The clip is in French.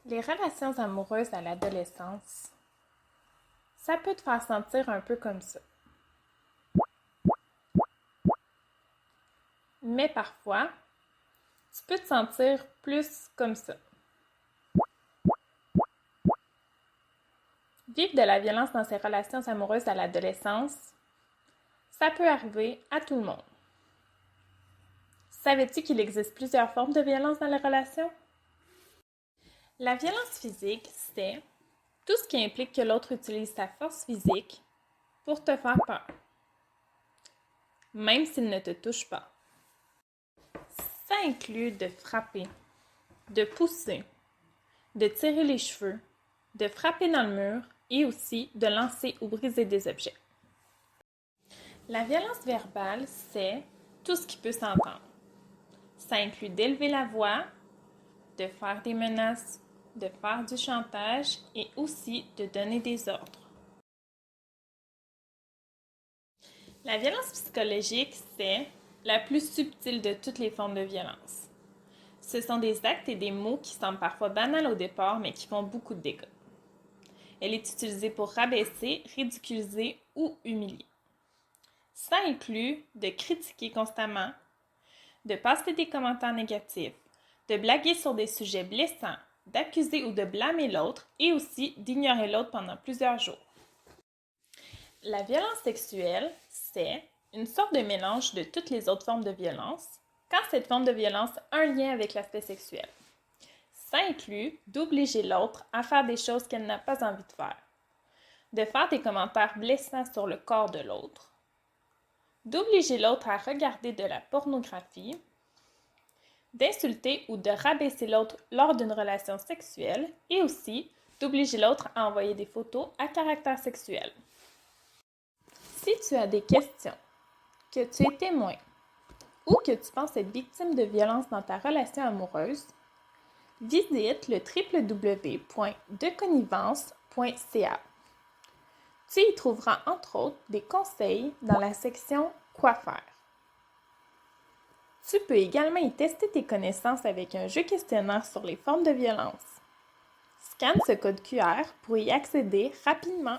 Les relations amoureuses à l'adolescence, ça peut te faire sentir un peu comme ça. Mais parfois, tu peux te sentir plus comme ça. Vivre de la violence dans ses relations amoureuses à l'adolescence, ça peut arriver à tout le monde. Savais-tu qu'il existe plusieurs formes de violence dans les relations? La violence physique, c'est tout ce qui implique que l'autre utilise sa force physique pour te faire peur, même s'il ne te touche pas. Ça inclut de frapper, de pousser, de tirer les cheveux, de frapper dans le mur et aussi de lancer ou briser des objets. La violence verbale, c'est tout ce qui peut s'entendre. Ça inclut d'élever la voix, de faire des menaces, de faire du chantage et aussi de donner des ordres. La violence psychologique, c'est la plus subtile de toutes les formes de violence. Ce sont des actes et des mots qui semblent parfois banals au départ, mais qui font beaucoup de dégâts. Elle est utilisée pour rabaisser, ridiculiser ou humilier. Ça inclut de critiquer constamment, de passer des commentaires négatifs, de blaguer sur des sujets blessants, d'accuser ou de blâmer l'autre et aussi d'ignorer l'autre pendant plusieurs jours. La violence sexuelle, c'est une sorte de mélange de toutes les autres formes de violence quand cette forme de violence a un lien avec l'aspect sexuel. Ça inclut d'obliger l'autre à faire des choses qu'elle n'a pas envie de faire des commentaires blessants sur le corps de l'autre, d'obliger l'autre à regarder de la pornographie, d'insulter ou de rabaisser l'autre lors d'une relation sexuelle et aussi d'obliger l'autre à envoyer des photos à caractère sexuel. Si tu as des questions, que tu es témoin ou que tu penses être victime de violence dans ta relation amoureuse, visite le www.deconnivence.ca. Tu y trouveras entre autres des conseils dans la section « Quoi faire ». Tu peux également y tester tes connaissances avec un jeu questionnaire sur les formes de violence. Scanne ce code QR pour y accéder rapidement.